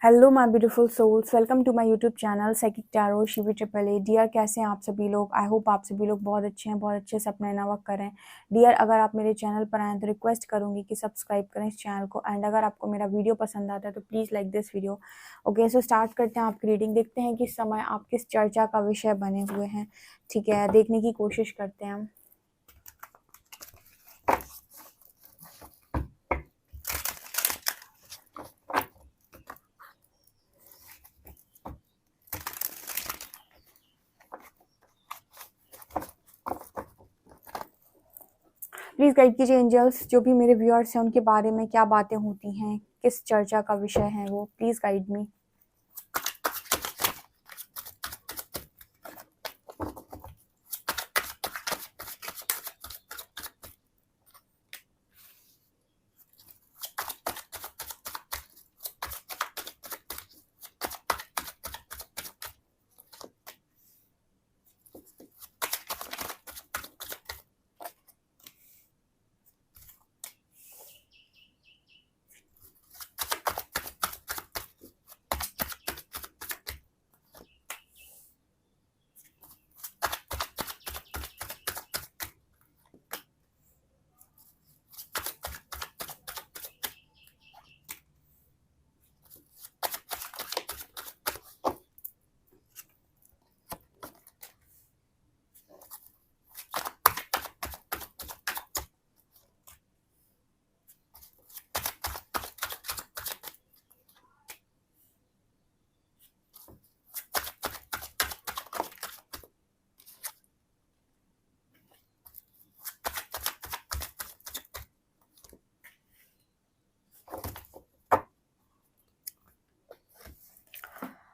Hello my beautiful souls, welcome to my YouTube channel psychic tarot Shivi triple A. Dear, कैसे हैं आप सभी लोग? आई होप आप सभी लोग बहुत अच्छे हैं, बहुत अच्छे से अपना नया वक्त करें। डियर, अगर आप मेरे चैनल पर आएँ तो रिक्वेस्ट करूंगी कि सब्सक्राइब करें इस चैनल को। एंड अगर आपको मेरा वीडियो पसंद आता है तो please like this video. Okay, so start करते हैं आपकी रीडिंग। देखते हैं कि इस समय आप किस चर्चा का विषय बने हुए हैं। ठीक है, देखने की कोशिश करते हैं हम। प्लीज़ गाइड कीजिए एंजल्स, जो भी मेरे व्यूअर्स हैं उनके बारे में क्या बातें होती हैं, किस चर्चा का विषय है वो। Please guide me.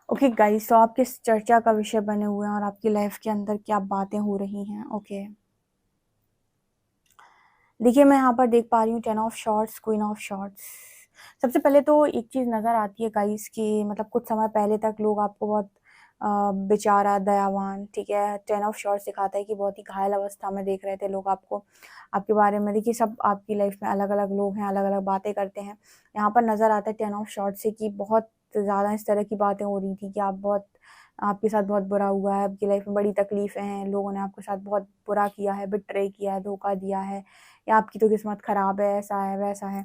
Okay guys, तो आप किस चर्चा का विषय बने हुए हैं और आपकी लाइफ के अंदर क्या बातें हो रही हैं। ओके, देखिए मैं यहाँ पर देख पा रही हूँ 10 of shorts, queen of shorts. सबसे पहले तो एक चीज़ नज़र आती है गाइस कि मतलब कुछ समय पहले तक लोग आपको बहुत बेचारा, दयावान, ठीक है, 10 ऑफ शॉर्ट्स दिखाता है कि बहुत ही घायल अवस्था में देख रहे थे लोग आपको, आपके बारे में। देखिए, सब आपकी लाइफ में अलग अलग लोग हैं, अलग अलग बातें करते हैं। यहाँ पर नज़र आता है 10 ऑफ शॉर्ट्स से कि बहुत ज़्यादा इस तरह की बातें हो रही थी कि आपके साथ बहुत बुरा हुआ है, आपकी लाइफ में बड़ी तकलीफ़ें हैं, लोगों ने आपके साथ बहुत बुरा किया है, बिट्रे किया है, धोखा दिया है, या आपकी तो किस्मत ख़राब है, ऐसा है, वैसा है।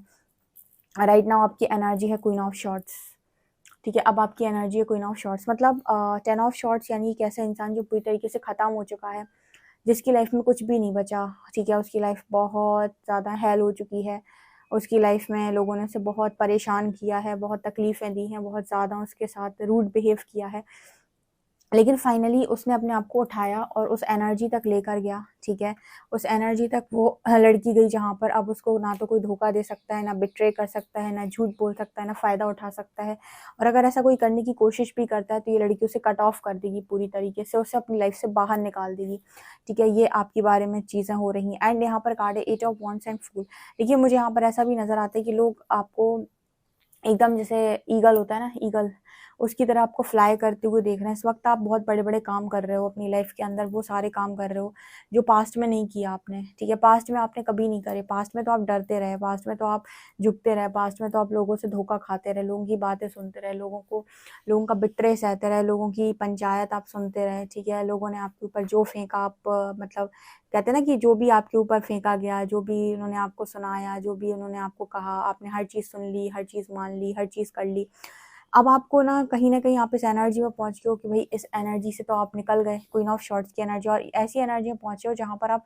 राइट नाउ आपकी एनर्जी है क्वीन ऑफ शॉर्ट्स। ठीक है, अब आपकी एनर्जी है क्वीन ऑफ शॉर्ट्स, मतलब 10 ऑफ शॉर्ट्स यानी एक ऐसा इंसान जो पूरी तरीके से ख़त्म हो चुका है, जिसकी लाइफ में कुछ भी नहीं बचा। ठीक है, उसकी लाइफ बहुत ज़्यादा हेल हो चुकी है। उसकी लाइफ में लोगों ने उसे बहुत परेशान किया है, बहुत तकलीफ़ें दी हैं, बहुत ज़्यादा उसके साथ रूड बिहेव किया है। लेकिन फाइनली उसने अपने आप को उठाया और उस एनर्जी तक लेकर गया। ठीक है, उस एनर्जी तक वो लड़की गई जहाँ पर अब उसको ना तो कोई धोखा दे सकता है, ना बिट्रे कर सकता है, ना झूठ बोल सकता है, ना फ़ायदा उठा सकता है। और अगर ऐसा कोई करने की कोशिश भी करता है तो ये लड़की उसे कट ऑफ कर देगी पूरी तरीके से, उसे अपनी लाइफ से बाहर निकाल देगी। ठीक है, ये आपके बारे में चीज़ें हो रही हैं। एंड यहाँ पर कार्ड है 8 ऑफ वॉन्ड्स एंड फूल। देखिए, मुझे यहाँ पर ऐसा भी नज़र आता है कि लोग आपको एकदम जैसे ईगल होता है ना, ईगल, उसकी तरह आपको फ्लाई करते हुए देख रहे हैं। इस वक्त आप बहुत बड़े-बड़े काम कर रहे हो अपनी लाइफ के अंदर, वो सारे काम कर रहे हो जो पास्ट में नहीं किया आपने। ठीक है, पास्ट में आपने कभी नहीं करे। पास्ट में तो आप डरते रहे, पास्ट में तो आप झुकते रहे, पास्ट में तो आप लोगों से धोखा खाते रहे, लोगों की बातें सुनते रहे, लोगों का बिट्रे सहते रहे, लोगों की पंचायत आप सुनते रहे। ठीक है, लोगों ने आपके ऊपर जो फेंका, आप मतलब कहते हैं ना कि जो भी आपके ऊपर फेंका गया, जो भी उन्होंने आपको सुनाया, जो भी उन्होंने आपको कहा, आपने हर चीज़ सुन ली, हर चीज़ मान ली, हर चीज़ कर ली। अब आपको ना कहीं न कहीं आप इस एनर्जी में पहुँच गए हो कि भई इस एनर्जी से तो आप निकल गए, क्वीन ऑफ शॉर्ट्स की एनर्जी, और ऐसी एनर्जी में पहुँचे हो जहाँ पर आप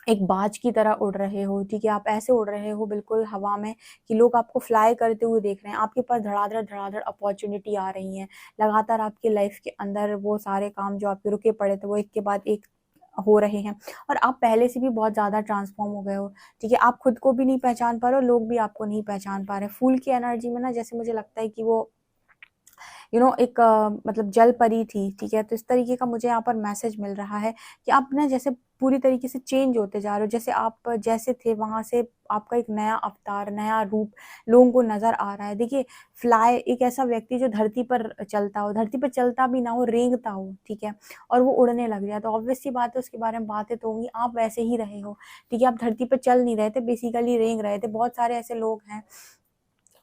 एक बाज की तरह उड़ रहे हो। ठीक है, आप ऐसे उड़ रहे हो बिल्कुल हवा में कि लोग आपको फ्लाई करते हुए देख रहे हैं। आपके पास धड़ाधड़ अपॉर्च्युनिटी आ रही हैं। लगातार आपकी लाइफ के अंदर वो सारे काम जो आपके रुके पड़े थे वो एक के बाद एक हो रहे हैं, और आप पहले से भी बहुत ज़्यादा ट्रांसफ़ॉर्म हो गए हो। ठीक है, आप खुद को भी नहीं पहचान पा रहे हो, लोग भी आपको नहीं पहचान पा रहे। फूल की एनर्जी में ना जैसे मुझे लगता है कि वो एक मतलब जल परी थी। ठीक है, तो इस तरीके का मुझे यहाँ पर मैसेज मिल रहा है कि आप ना जैसे पूरी तरीके से चेंज होते जा रहे हो। जैसे आप जैसे थे वहाँ से आपका एक नया अवतार, नया रूप लोगों को नज़र आ रहा है। देखिए, फ्लाई एक ऐसा व्यक्ति जो धरती पर चलता हो, धरती पर चलता भी ना हो, रेंगता हो, ठीक है, और वो उड़ने लग जाए, तो ऑब्वियस सी बात है उसके बारे में बातें तो होंगी। आप वैसे ही रहे हो। ठीक है, आप धरती पर चल नहीं रहे थे, बेसिकली रेंग रहे थे। बहुत सारे ऐसे लोग हैं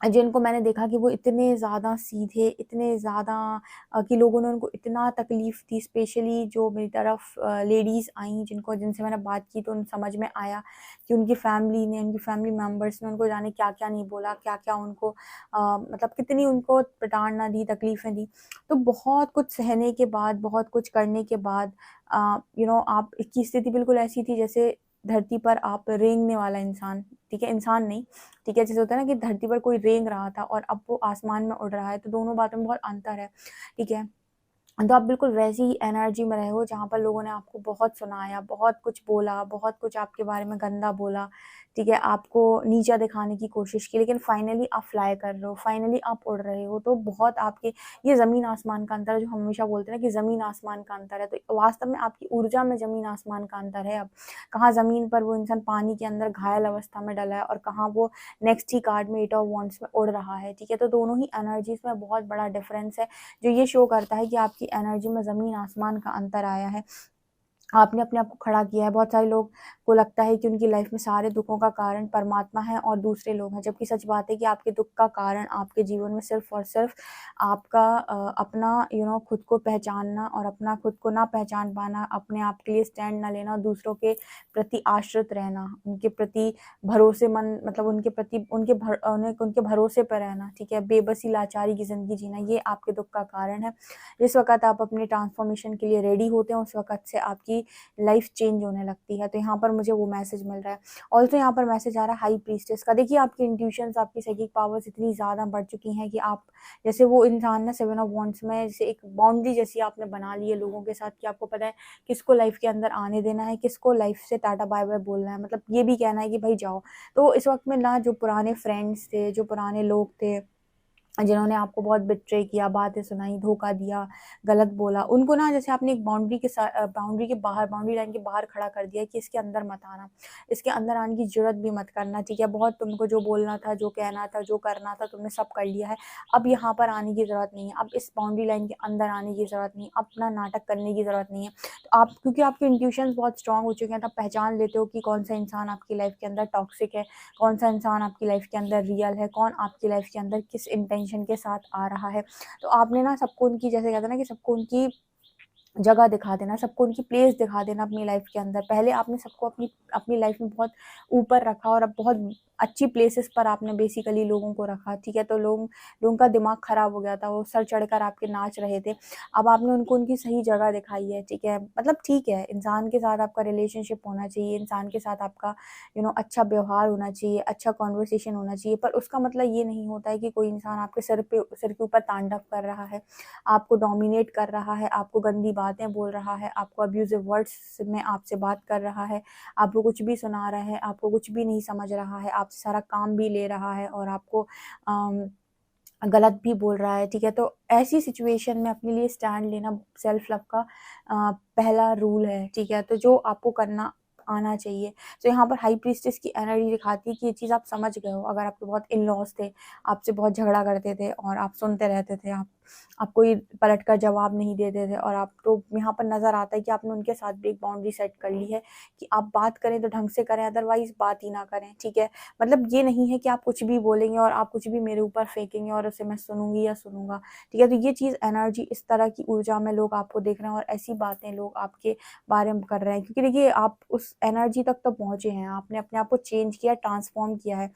जिनको मैंने देखा कि वो इतने ज़्यादा सीधे, इतने ज़्यादा कि लोगों ने उनको इतना तकलीफ़ दी, स्पेशली जो मेरी तरफ लेडीज़ आईं जिनसे मैंने बात की, तो उन समझ में आया कि उनकी फ़ैमिली ने, उनकी फ़ैमिली मेंबर्स ने उनको जाने क्या-क्या नहीं बोला, क्या-क्या उनको मतलब कितनी उनको प्रताड़ना दी, तकलीफ़ें दी। तो बहुत कुछ सहने के बाद, बहुत कुछ करने के बाद आप की स्थिति बिल्कुल ऐसी थी जैसे धरती पर आप रेंगने वाला इंसान, ठीक है? इंसान नहीं, ठीक है? जैसे होता है ना कि धरती पर कोई रेंग रहा था और अब वो आसमान में उड़ रहा है, तो दोनों बातों में बहुत अंतर है, ठीक है? तो आप बिल्कुल वैसी ही एनर्जी में रहे हो जहाँ पर लोगों ने आपको बहुत सुनाया, बहुत कुछ बोला, बहुत कुछ आपके बारे में गंदा बोला, ठीक है? आपको नीचा दिखाने की कोशिश की, लेकिन फाइनली आप फ्लाई कर रहे हो, फाइनली आप उड़ रहे हो, तो बहुत आपके ये ज़मीन-आसमान का अंतर है, जो हम हमेशा बोलते हैं ना कि ज़मीन-आसमान का अंतर है, तो वास्तव में आपकी ऊर्जा में ज़मीन-आसमान का अंतर है अब। कहाँ ज़मीन पर वो इंसान पानी के अंदर घायल अवस्था में डला है और कहाँ वो नेक्स्ट ही कार्ड में 8 ऑफ वांड्स में उड़ रहा है, ठीक है? तो दोनों ही एनर्जीज़ में बहुत बड़ा डिफ़रेंस है, जो ये शो करता है कि आपकी एनर्जी में ज़मीन-आसमान का अंतर आया है। आपने अपने आप को खड़ा किया है। बहुत सारे लोग को लगता है कि उनकी लाइफ़ में सारे दुखों का कारण परमात्मा है और दूसरे लोग हैं, जबकि सच बात है कि आपके दुःख का कारण आपके जीवन में सिर्फ़ और सिर्फ़ आपका अपना खुद को पहचानना और अपना खुद को ना पहचान पाना, अपने आप के लिए स्टैंड ना लेना, दूसरों के प्रति आश्रित रहना, उनके प्रति भरोसेमंद मतलब उनके प्रति उनके भरोसे पे रहना, ठीक है? बेबसी, लाचारी की ज़िंदगी जीना, ये आपके दुःख का कारण है। जिस वक़्त आप अपने ट्रांसफ़ॉर्मेशन के लिए रेडी होते हैं, उस वक़्त से आपकी लाइफ़ चेंज होने लगती है। तो यहाँ पर मुझे वो मैसेज मिल रहा है। ऑल्सो यहाँ पर मैसेज आ रहा है हाई प्रीस्टेस का। देखिए आपकी इंट्यूशंस, आपकी साइकिक पावर्स इतनी ज़्यादा बढ़ चुकी हैं कि आप जैसे वो इंसान ना 7 ऑफ वांड्स में जैसे एक बाउंड्री जैसी आपने बना ली है लोगों के साथ कि आपको पता है किसको लाइफ़ के अंदर आने देना है, किसको लाइफ़ से टाटा बाय-बाय बोलना है। मतलब ये भी कहना है कि भई जाओ। तो इस वक़्त में ना जो पुराने फ्रेंड्स थे, जो पुराने लोग थे जिन्होंने आपको बहुत बिट्रे किया, बातें सुनाई, धोखा दिया, गलत बोला, उनको ना जैसे आपने एक बाउंड्री के बाहर, बाउंड्री लाइन के बाहर खड़ा कर दिया कि इसके अंदर मत आना, इसके अंदर आने की ज़रूरत भी मत करना, ठीक है? बहुत तुमको जो बोलना था, जो कहना था, जो करना था, तुमने सब कर लिया है, अब यहाँ पर आने की ज़रूरत नहीं है, अब इस बाउंड्री लाइन के अंदर आने की ज़रूरत नहीं है, अपना नाटक करने की ज़रूरत नहीं है। तो आप क्योंकि आपके इंट्यूशंस बहुत स्ट्रॉन्ग हो चुके हैं, तो आप पहचान लेते हो कि कौन-सा इंसान आपकी लाइफ़ के अंदर टॉक्सिक है, कौन-सा इंसान आपकी लाइफ़ के अंदर रियल है, कौन आपकी लाइफ़ के अंदर किस इंटेंशन के साथ आ रहा है। तो आपने ना सबको उनकी जैसे कहते हैं ना कि सबको उनकी जगह दिखा देना, सबको उनकी प्लेस दिखा देना अपनी लाइफ़ के अंदर। पहले आपने सबको अपनी अपनी लाइफ़ में बहुत ऊपर रखा और अब बहुत अच्छी प्लेसेस पर आपने बेसिकली लोगों को रखा, ठीक है? तो लोगों का दिमाग ख़राब हो गया था, वो सर चढ़कर आपके नाच रहे थे। अब आपने उनको उनकी सही जगह दिखाई है, ठीक है? मतलब ठीक है, इंसान के साथ आपका रिलेशनशिप होना चाहिए, इंसान के साथ आपका अच्छा व्यवहार होना चाहिए, अच्छा कन्वर्सेशन होना चाहिए, पर उसका मतलब ये नहीं होता है कि कोई इंसान आपके सिर के ऊपर तांडव कर रहा है, आपको डोमिनेट कर रहा है, आपको गंदी बातें बोल रहा है, आपको अब्यूज़िव वर्ड्स में आपसे बात कर रहा है, आपको कुछ भी सुना रहा है, आपको कुछ भी नहीं समझ रहा है, आपसे सारा काम भी ले रहा है और आपको अम, गलत भी बोल रहा है, ठीक है? तो ऐसी सिचुएशन में अपने लिए स्टैंड लेना सेल्फ लव का पहला रूल है, ठीक है? तो जो आपको करना आना चाहिए। तो यहाँ पर हाई प्रीस्टेस की एनर्जी दिखाती है कि ये चीज़ आप समझ गए हो। अगर आपके बहुत इन-लॉज़ थे, आपसे बहुत झगड़ा करते थे और आप सुनते रहते थे, आप कोई पलट कर जवाब नहीं देते थे और आप तो यहाँ पर नज़र आता है कि आपने उनके साथ भी एक बाउंड्री सेट कर ली है कि आप बात करें तो ढंग से करें, अदरवाइज़ बात ही ना करें, ठीक है? मतलब ये नहीं है कि आप कुछ भी बोलेंगे और आप कुछ भी मेरे ऊपर फेंकेंगे और उसे मैं सुनूँगी या सुनूँगा, ठीक है? तो ये चीज़ एनर्जी इस तरह की ऊर्जा में लोग आपको देख रहे हैं और ऐसी बातें लोग आपके बारे में कर रहे हैं क्योंकि देखिए आप उस एनर्जी तक तो पहुँचे हैं, आपने अपने आप को चेंज किया, ट्रांसफ़ॉर्म किया है।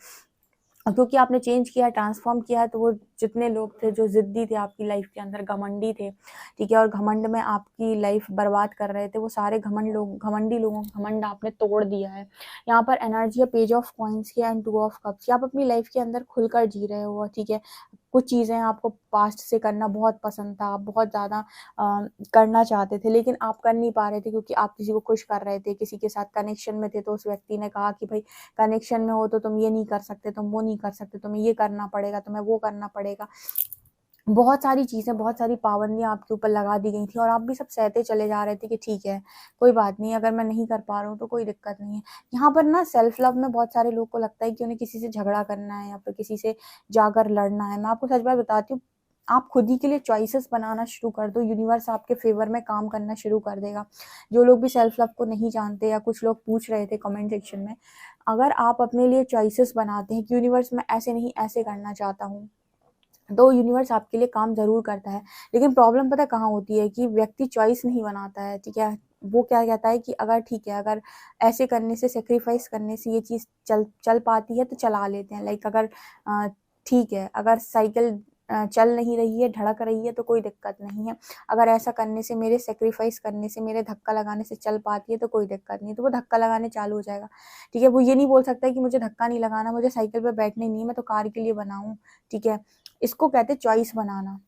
क्योंकि आपने चेंज किया, ट्रांसफ़ॉर्म किया है, तो वो जितने लोग थे जो ज़िद्दी थे आपकी लाइफ़ के अंदर, घमंडी थे, ठीक है? और घमंड में आपकी लाइफ़ बर्बाद कर रहे थे, वो सारे घमंडी लोगों का घमंड आपने तोड़ दिया है। यहाँ पर एनर्जी है पेज ऑफ कॉइन्स की एंड 2 ऑफ कप्स की। आप अपनी लाइफ़ के अंदर खुलकर जी रहे हो, ठीक है? कुछ चीज़ें आपको पास्ट से करना बहुत पसंद था, आप बहुत ज़्यादा करना चाहते थे, लेकिन आप कर नहीं पा रहे थे क्योंकि आप किसी को खुश कर रहे थे, किसी के साथ कनेक्शन में थे, तो उस व्यक्ति ने कहा कि भई कनेक्शन में हो तो तुम ये नहीं कर सकते, तुम वो नहीं कर सकते, तुम्हें ये करना पड़ेगा, तुम्हें वो करना पड़ेगा। बहुत सारी चीज़ें, बहुत सारी पाबंदियाँ आपके ऊपर लगा दी गई थी और आप भी सब सहते चले जा रहे थे कि ठीक है, कोई बात नहीं, अगर मैं नहीं कर पा रहा हूँ तो कोई दिक्कत नहीं है। यहाँ पर ना सेल्फ लव में बहुत सारे लोगों को लगता है कि उन्हें किसी से झगड़ा करना है या फिर किसी से जाकर लड़ना है। मैं आपको सच बात बताती हूँ, आप खुद ही के लिए चॉइसेस बनाना शुरू कर दो, यूनिवर्स आपके फ़ेवर में काम करना शुरू कर देगा। जो लोग भी सेल्फ लव को नहीं जानते या कुछ लोग पूछ रहे थे कमेंट सेक्शन में, अगर आप अपने लिए चॉइसेस बनाते हैं कि यूनिवर्स मैं ऐसे नहीं ऐसे करना चाहता हूँ, तो यूनिवर्स आपके लिए काम ज़रूर करता है। लेकिन प्रॉब्लम पता है कहाँ होती है कि व्यक्ति चॉइस नहीं बनाता है, ठीक है? वो क्या कहता है कि अगर ठीक है, अगर ऐसे करने से, सैक्रिफाइस करने से ये चीज़ चल पाती है तो चला लेते हैं। लाइक अगर ठीक है, अगर साइकिल चल नहीं रही है, धड़क रही है तो कोई दिक्कत नहीं है। अगर ऐसा करने से, मेरे सैक्रिफाइस करने से, मेरे धक्का लगाने से चल पाती है तो कोई दिक्कत नहीं, तो वो धक्का लगाने चालू हो जाएगा, ठीक है? वो ये नहीं बोल सकता है कि मुझे धक्का नहीं लगाना, मुझे साइकिल पे बैठना ही नहीं है, मैं तो कार के लिए बना हूँ, ठीक है? इसको कहते हैं चॉइस बनाना।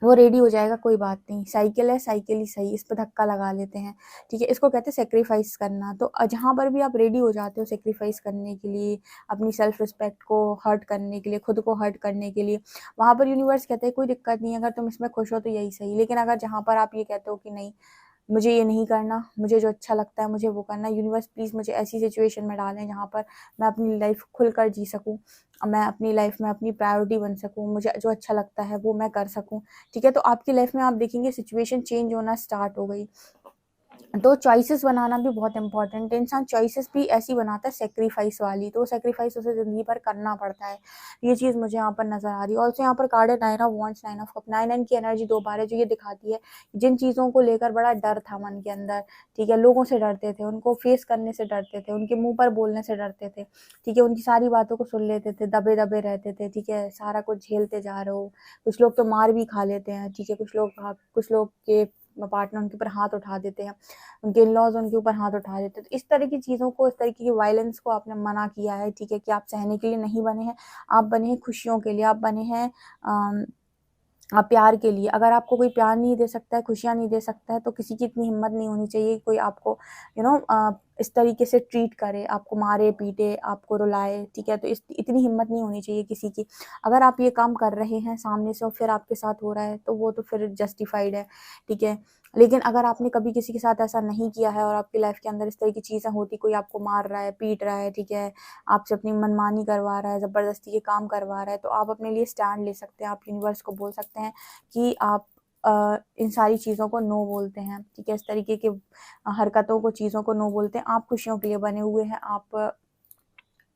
वो रेडी हो जाएगा, कोई बात नहीं, साइकिल है, साइकिल ही सही, इस पे धक्का लगा लेते हैं, ठीक है? इसको कहते हैं सैक्रिफाइस करना। तो जहाँ पर भी आप रेडी हो जाते हो सैक्रिफाइस करने के लिए, अपनी सेल्फ रिस्पेक्ट को हर्ट करने के लिए, खुद को हर्ट करने के लिए, वहाँ पर यूनिवर्स कहते हैं कोई दिक्कत नहीं है, अगर तुम इसमें खुश हो तो यही सही। लेकिन अगर जहाँ पर आप ये कहते हो कि नहीं, मुझे ये नहीं करना, मुझे जो अच्छा लगता है मुझे वो करना है, यूनिवर्स प्लीज़ मुझे ऐसी सिचुएशन में डालें जहाँ पर मैं अपनी लाइफ खुलकर जी सकूँ, मैं अपनी लाइफ में अपनी प्रायोरिटी बन सकूँ, मुझे जो अच्छा लगता है वो मैं कर सकूँ, ठीक है? तो आपकी लाइफ में आप देखेंगे सिचुएशन चेंज होना स्टार्ट हो गई। तो चॉइसेस बनाना भी बहुत इंपॉर्टेंट है। इंसान चॉइसेस भी ऐसी बनाता है सैक्रिफाइस वाली, तो सैक्रिफाइस उसे ज़िंदगी भर करना पड़ता है। ये चीज़ मुझे यहाँ पर नज़र आ रही है। ऑल्सो यहाँ पर कार्ड है 9 ऑफ वांड्स, 9 ऑफ कप। 9 की एनर्जी 2 बार है, जो ये दिखाती है जिन चीज़ों को लेकर बड़ा डर था मन के अंदर, ठीक है? लोगों से डरते थे, उनको फेस करने से डरते थे, उनके मुँह पर बोलने से डरते थे, ठीक है? उनकी सारी बातों को सुन लेते थे, दबे-दबे रहते थे, ठीक है? सारा कुछ झेलते जा रहे हो। कुछ लोग तो मार भी खा लेते हैं, ठीक है? कुछ लोग के पार्टनर उनके ऊपर हाथ उठा देते हैं, उनके इन-लॉज़ उनके ऊपर हाथ उठा देते हैं। तो इस तरह की चीज़ों को, इस तरीके की वायलेंस को आपने मना किया है, ठीक है? कि आप सहने के लिए नहीं बने हैं, आप बने हैं खुशियों के लिए, आप बने हैं प्यार के लिए। अगर आपको कोई प्यार नहीं दे सकता है, खुशियाँ नहीं दे सकता है, तो किसी की इतनी हिम्मत नहीं होनी चाहिए कोई आपको इस तरीके से ट्रीट करे, आपको मारे, पीटे, आपको रुलाए, ठीक है? तो इतनी हिम्मत नहीं होनी चाहिए किसी की। अगर आप ये काम कर रहे हैं सामने से और फिर आपके साथ हो रहा है, तो वो तो फिर जस्टिफाइड है, ठीक है? लेकिन अगर आपने कभी किसी के साथ ऐसा नहीं किया है और आपकी लाइफ़ के अंदर इस तरह की चीज़ें होती, कोई आपको मार रहा है, पीट रहा है, ठीक है? आपसे अपनी मनमानी करवा रहा है, ज़बरदस्ती के काम करवा रहा है, तो आप अपने लिए स्टैंड ले सकते हैं। आप यूनिवर्स को बोल सकते हैं कि आप इन सारी चीज़ों को नो बोलते हैं, ठीक है? इस तरीके की हरकतों को, चीज़ों को नो बोलते हैं। आप खुशियों के लिए बने हुए हैं, आप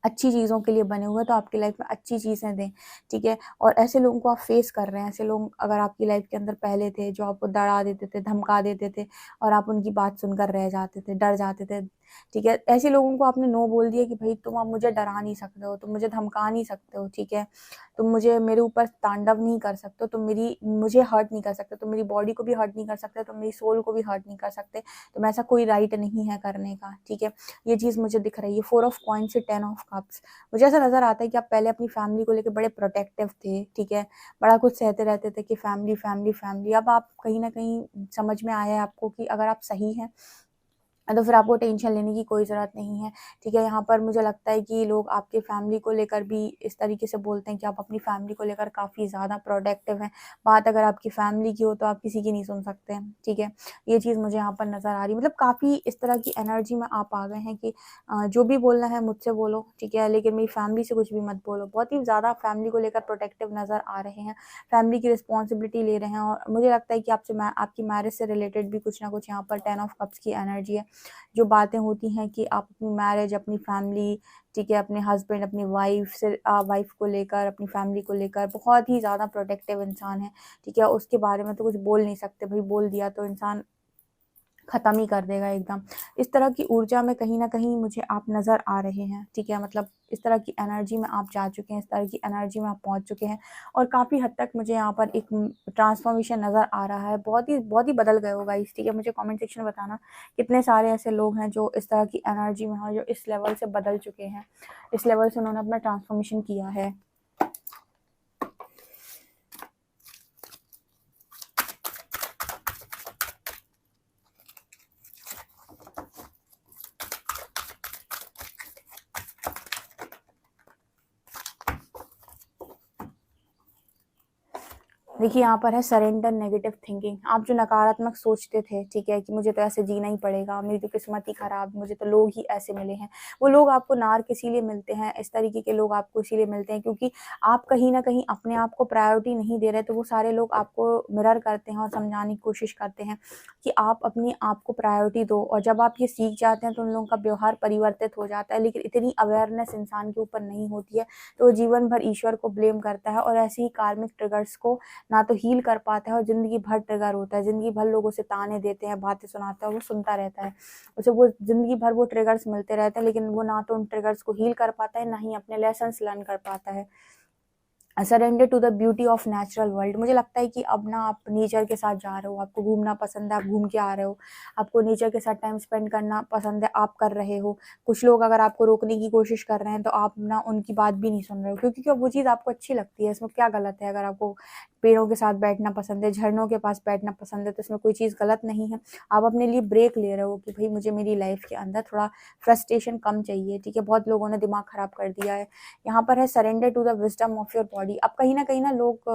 अच्छी चीज़ों के लिए बने हुए हैं, तो आपकी लाइफ में अच्छी चीज़ें दें, ठीक है? और ऐसे लोगों को आप फेस कर रहे हैं, ऐसे लोग अगर आपकी लाइफ के अंदर पहले थे, जो आपको डरा देते थे, धमका देते थे और आप उनकी बात सुनकर रह जाते थे, डर जाते थे, ठीक है? ऐसे लोगों को आपने नो बोल दिया कि भई तुम अब मुझे डरा नहीं सकते हो, तुम मुझे धमका नहीं सकते हो, ठीक है? तुम मेरे ऊपर तांडव नहीं कर सकते हो, तुम मुझे हर्ट नहीं कर सकते, तुम मेरी बॉडी को भी हर्ट नहीं कर सकते, तुम मेरी सोल को भी हर्ट नहीं कर सकते, तुम्हें ऐसा कोई राइट नहीं है करने का, ठीक है? ये चीज़ मुझे दिख रही है। 4 ऑफ कॉइन्स से 10 ऑफ कप्स। मुझे ऐसा नज़र आता है कि आप पहले अपनी फैमिली को लेके बड़े प्रोटेक्टिव थे, ठीक है? बड़ा कुछ सहते रहते थे कि फैमिली, फैमिली, फैमिली। अब आप कहीं न कहीं समझ में आया है आपको कि अगर आप सही हैं, तो फिर आपको टेंशन लेने की कोई ज़रूरत नहीं है, ठीक है? यहाँ पर मुझे लगता है कि लोग आपके फैमिली को लेकर भी इस तरीके से बोलते हैं कि आप अपनी फैमिली को लेकर काफ़ी ज़्यादा प्रोटेक्टिव हैं। बात अगर आपकी फैमिली की हो तो आप किसी की नहीं सुन सकते हैं, ठीक है? ये चीज़ मुझे यहाँ पर नज़र आ रही है। मतलब काफ़ी इस तरह की एनर्जी में आप आ गए हैं कि जो भी बोलना है मुझसे बोलो, ठीक है? लेकिन मेरी फैमिली से कुछ भी मत बोलो। बहुत ही ज़्यादा फैमिली को लेकर प्रोटेक्टिव नज़र आ रहे हैं, फैमिली की रिस्पॉन्सिबिलिटी ले रहे हैं और मुझे लगता है कि आपकी मैरिज से रिलेटेड भी कुछ ना कुछ यहाँ पर 10 ऑफ कप्स की एनर्जी है। जो बातें होती हैं कि आप अपनी मैरिज, अपनी फैमिली, ठीक है, अपने हस्बैंड, अपनी वाइफ को लेकर, अपनी फैमिली को लेकर बहुत ही ज़्यादा प्रोटेक्टिव इंसान है, ठीक है? उसके बारे में तो कुछ बोल नहीं सकते, भई बोल दिया तो इंसान ख़त्म ही कर देगा एकदम। इस तरह की ऊर्जा में कहीं न कहीं मुझे आप नज़र आ रहे हैं, ठीक है? मतलब इस तरह की एनर्जी में आप जा चुके हैं, इस तरह की एनर्जी में आप पहुँच चुके हैं और काफ़ी हद तक मुझे यहाँ पर एक ट्रांसफ़ॉर्मेशन नज़र आ रहा है। बहुत ही बदल गए हो गाइस, ठीक है? मुझे कमेंट सेक्शन में बताना कितने सारे ऐसे लोग हैं जो इस तरह की एनर्जी में हैं, जो इस लेवल से बदल चुके हैं। इस लेवल से उन्होंने अपना ट्रांसफ़ॉर्मेशन किया है। देखिए यहाँ पर है सरेंडर नेगेटिव थिंकिंग। आप जो नकारात्मक सोचते थे, ठीक है, कि मुझे तो ऐसे जीना ही पड़ेगा, मेरी तो किस्मत ही खराब, मुझे तो लोग ही ऐसे मिले हैं। वो लोग आपको नार्क इसीलिए मिलते हैं, इस तरीके के लोग आपको इसीलिए मिलते हैं क्योंकि आप कहीं न कहीं अपने आप को प्रायोरिटी नहीं दे रहे, तो वो सारे लोग आपको मिरर करते हैं और समझाने की कोशिश करते हैं कि आप अपने आप को प्रायोरिटी दो। और जब आप ये सीख जाते हैं तो उन लोगों का व्यवहार परिवर्तित हो जाता है, लेकिन इतनी अवेयरनेस इंसान के ऊपर नहीं होती है, तो वो जीवन भर ईश्वर को ब्लेम करता है और ऐसे ही कार्मिक ट्रिगर्स को ना तो हील कर पाता है और ज़िंदगी भर ट्रिगर होता है। ज़िंदगी भर लोग उसे ताने देते हैं, बातें सुनाते हैं और वो सुनता रहता है। उसे वो ज़िंदगी भर वो ट्रिगर्स मिलते रहते हैं, लेकिन वो ना तो उन ट्रिगर्स को हील कर पाता है, ना ही अपने लेसन्स लर्न कर पाता है। Surrender to the beauty of natural world. मुझे लगता है कि अब ना आप नेचर के साथ जा रहे हो, आपको घूमना पसंद है, आप घूम के आ रहे हो, आपको नेचर के साथ टाइम स्पेंड करना पसंद है, आप कर रहे हो। कुछ लोग अगर आपको रोकने की कोशिश कर रहे हैं तो आप ना उनकी बात भी नहीं सुन रहे हो, क्योंकि क्या वो चीज़ आपको अच्छी लगती है, इसमें क्या गलत है? अगर आपको पेड़ों के साथ बैठना पसंद है, झरनों के पास बैठना पसंद है, तो इसमें कोई चीज़ गलत नहीं है। आप अपने लिए ब्रेक ले रहे हो कि भाई मुझे मेरी लाइफ के अंदर थोड़ा फ्रस्ट्रेशन कम चाहिए, ठीक है? बहुत लोगों ने दिमाग खराब कर दिया है। यहाँ पर है surrender to the wisdom of your body. अब कहीं न कहीं ना लोग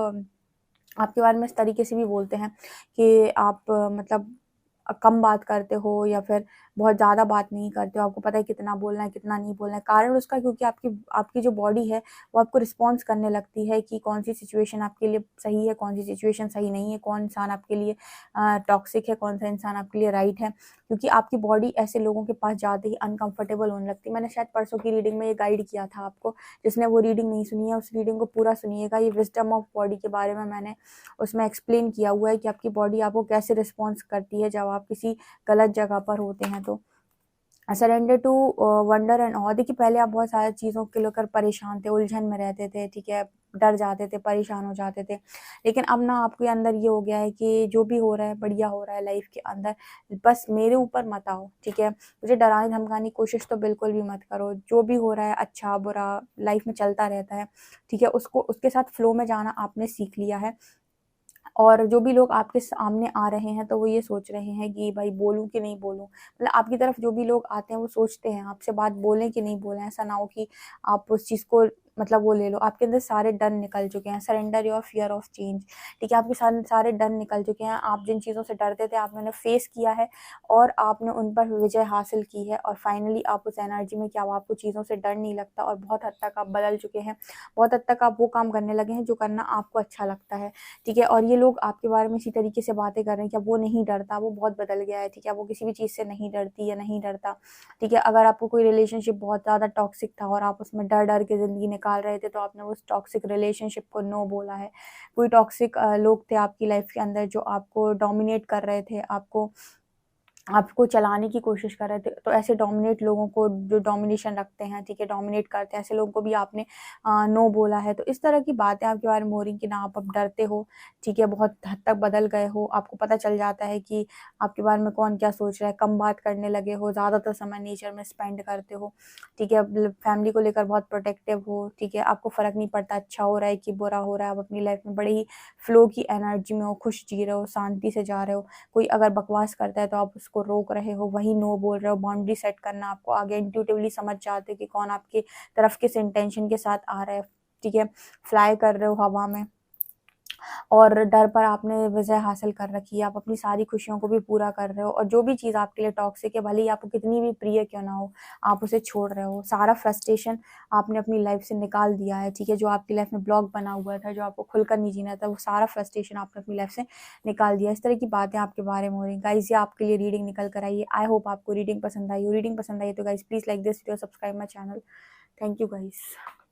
आपके बारे में इस तरीके से भी बोलते हैं कि आप मतलब कम बात करते हो या फिर बहुत ज़्यादा बात नहीं करते हो, आपको पता है कितना बोलना है, कितना नहीं बोलना है। कारण उसका क्योंकि आपकी आपकी जो बॉडी है, वो आपको रिस्पॉन्स करने लगती है कि कौन-सी सिचुएशन आपके लिए सही है, कौन-सी सिचुएशन सही नहीं है, कौन इंसान आपके लिए टॉक्सिक है, कौन-सा इंसान आपके लिए राइट है। क्योंकि आपकी बॉडी ऐसे लोगों के पास जाते ही अनकंफर्टेबल होने लगती है। मैंने शायद परसों की रीडिंग में ये गाइड किया था आपको, जिसने वो रीडिंग नहीं सुनी है, उस रीडिंग को पूरा सुनिएगा। ये विज़डम ऑफ बॉडी के बारे में मैंने उसमें एक्सप्लेन किया हुआ है कि आपकी बॉडी आपको कैसे रिस्पॉन्स करती है जब आप किसी गलत जगह पर होते हैं तो। सरेंडर टू वंडर एंड ऑ। देखिए पहले आप बहुत सारी चीज़ों को लेकर परेशान थे, उलझन में रहते थे, ठीक है, डर जाते थे, परेशान हो जाते थे। लेकिन अब ना आपके अंदर ये हो गया है कि जो भी हो रहा है, बढ़िया हो रहा है लाइफ के अंदर, बस मेरे ऊपर मत आओ, ठीक है? मुझे डराने-धमकाने की कोशिश तो बिल्कुल भी मत करो। जो भी हो रहा है अच्छा-बुरा लाइफ में चलता रहता है, ठीक है? उसको उसके साथ फ्लो में जाना आपने सीख लिया है। और जो भी लोग आपके सामने आ रहे हैं तो वो ये सोच रहे हैं कि भाई बोलूँ कि नहीं बोलूँ? मतलब आपकी तरफ जो भी लोग आते हैं वो सोचते हैं आपसे बात बोलें कि नहीं बोलें? ऐसा ना हो कि आप उस चीज़ को मतलब वो ले लो। आपके अंदर सारे डर निकल चुके हैं, surrender your fear of change, ठीक है? आपके सारे डर निकल चुके हैं। आप जिन चीज़ों से डरते थे आपने उन्हें फेस किया है और आपने उन पर विजय हासिल की है और फाइनली आप उस एनर्जी में क्या अब आपको चीज़ों से डर नहीं लगता और बहुत हद तक आप बदल चुके हैं। बहुत हद तक आप वो काम करने लगे हैं जो करना आपको अच्छा लगता है। ठीक है? और ये लोग आपके बारे में इसी तरीके से बातें कर रहे हैं कि अब वो नहीं डरता, वो बहुत बदल गया है, ठीक है? वो किसी भी चीज़ से नहीं डरती या नहीं डरता, ठीक है? अगर आपको कोई रिलेशनशिप बहुत ज़्यादा टॉक्सिक था और आप उसमें डर-डर के ज़िंदगी निकाल रहे थे, तो आपने उस टॉक्सिक रिलेशनशिप को नो बोला है। कोई टॉक्सिक लोग थे आपकी लाइफ़ के अंदर जो आपको डोमिनेट कर रहे थे, आपको चलाने की कोशिश कर रहे थे, तो ऐसे डोमिनेट लोगों को जो डोमिनेशन रखते हैं, ठीक है, डोमिनेट करते हैं, ऐसे लोगों को भी आपने नो बोला है। तो इस तरह की बातें आपके बारे में हो रही कि ना आप अब डरते हो, ठीक है, बहुत हद तक बदल गए हो, आपको पता चल जाता है कि आपके बारे में कौन क्या सोच रहा है, कम बात करने लगे हो, ज़्यादातर समय नेचर में स्पेंड करते हो, ठीक है, फैमिली को लेकर बहुत प्रोटेक्टिव हो, ठीक है, आपको फ़र्क नहीं पड़ता अच्छा हो रहा है कि बुरा हो रहा है, आप अपनी लाइफ में बड़े ही फ्लो की एनर्जी में हो, खुश जी रहे हो, शांति से जा रहे हो। कोई अगर बकवास करता है तो आप उसको रोक रहे हो, वही नो बोल रहे हो, बाउंड्री सेट करना आपको आ गया, इंट्यूटिवली समझ जाते हो कि कौन आपकी तरफ किस इंटेंशन के साथ आ रहा है, ठीक है? फ्लाई कर रहे हो हवा में और डर पर आपने विजय हासिल कर रखी है, आप अपनी सारी खुशियों को भी पूरा कर रहे हो और जो भी चीज़ आपके लिए टॉक्सिक है, भले ही आपको कितनी भी प्रिय क्यों ना हो, आप उसे छोड़ रहे हो। सारा फ्रस्ट्रेशन आपने अपनी लाइफ से निकाल दिया है, ठीक है? जो आपकी लाइफ में ब्लॉक बना हुआ था, जो आपको खुलकर नहीं जीना था, वो सारा फ्रस्ट्रेशन आपने अपनी लाइफ से निकाल दिया। इस तरह की बातें आपके बारे में हो रही हैं। गाइज़ ये आपके लिए रीडिंग निकल कर आई है। आई होप आपको रीडिंग पसंद आई हो। रीडिंग पसंद आई है तो guys please like this video, subscribe my channel. Thank you guys.